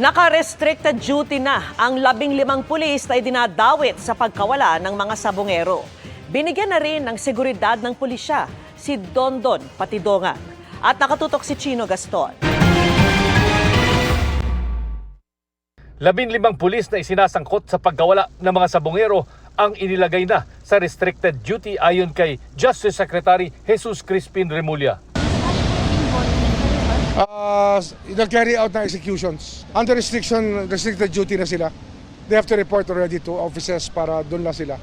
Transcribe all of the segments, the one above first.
Naka-restricted duty na ang 15 pulis na idinadawit sa pagkawala ng mga sabongero. Binigyan na rin ng seguridad ng pulisya si Dondon Patidongan. At nakatutok si Chino Gaston. 15 pulis na isinasangkot sa pagkawala ng mga sabongero ang inilagay na sa restricted duty ayon kay Justice Secretary Jesus Crispin Remulla. Nag-carry out na executions. Under restricted duty na sila. They have to report already to officers para doon na sila.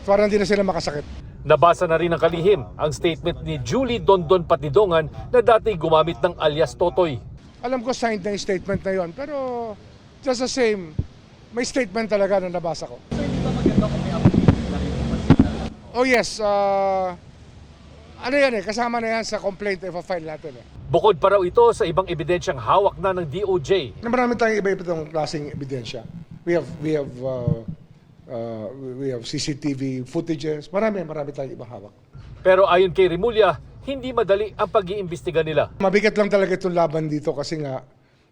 Para hindi na sila makasakit. Nabasa na rin ng kalihim ang statement ni Julie Dondon Patidongan na dati gumamit ng alias Totoy. Alam ko signed na yung statement na yon, pero just the same, may statement talaga na nabasa ko. So hindi ba maganda kung may update na rin Oh yes, ano yan kasama na yan sa complaint i-file natin . Bukod pa raw ito sa ibang ebidensyang hawak na ng DOJ. Marami tayong iba-ibang klaseng ebidensya. We have CCTV footages. Marami tayong ibang hawak. Pero ayon kay Remulla, hindi madali ang pag-iimbestiga nila. Mabigat lang talaga itong laban dito kasi nga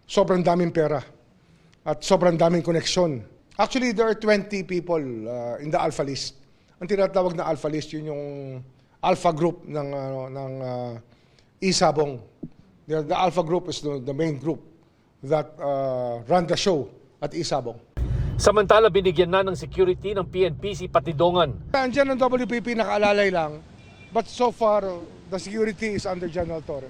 sobrang daming pera at sobrang daming koneksyon. Actually, there are 20 people in the Alpha List. Ang tinatawag na Alpha List, yun yung Alpha Group ng Isabong. The Alpha Group is the main group that run the show at Isabong. Samantala, binigyan na ng security ng PNP si Patidongan. Andiyan ang WPP nakaalalay lang, but so far, the security is under General Torre.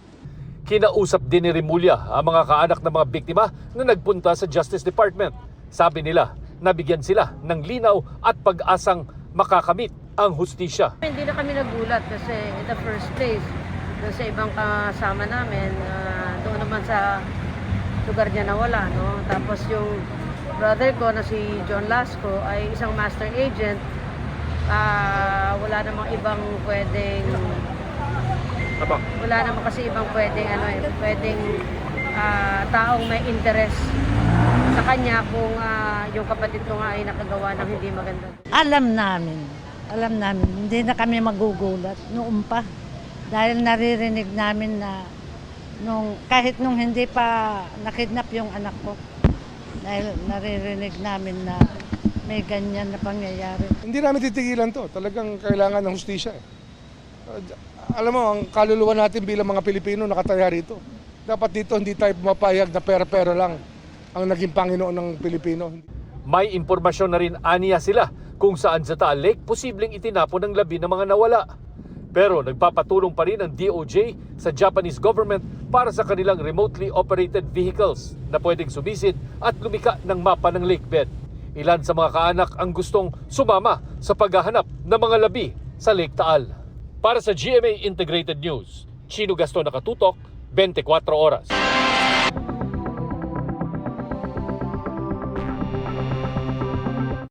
Kinausap din ni Remulla ang mga kaanak ng mga biktima na nagpunta sa Justice Department. Sabi nila, nabigyan sila ng linaw at pag-asang makakamit ang hustisya. Hindi na kami nagulat kasi in the first place, doon sa ibang kasama namin, doon naman sa lugar niya nawala. No? Tapos yung brother ko na si John Lasco ay isang master agent. Wala namang ibang pwedeng... Wala naman kasi ibang pwedeng, pwedeng taong may interest sa kanya kung yung kapatid ko nga ay nakagawa ng hindi maganda. Alam namin, hindi na kami magugulat noon pa. Dahil naririnig namin na kahit nung hindi pa nakidnap yung anak ko, dahil naririnig namin na may ganyan na pangyayari. Hindi namin titigilan to. Talagang kailangan ng hustisya. Alam mo, ang kaluluwa natin bilang mga Pilipino nakataya rito. Dapat dito hindi tayo mapayag na pera-pera lang ang naging Panginoon ng Pilipino. May impormasyon na rin aniya sila kung saan sa Taal Lake posibleng itinapon ng labi ng mga nawala. Pero nagpapatulong pa rin ang DOJ sa Japanese government para sa kanilang remotely operated vehicles na pwedeng sumisid at lumika ng mapa ng lakebed. Ilan sa mga kaanak ang gustong sumama sa paghahanap ng mga labi sa Lake Taal. Para sa GMA Integrated News, Chino Gaston, nakatutok, 24 oras.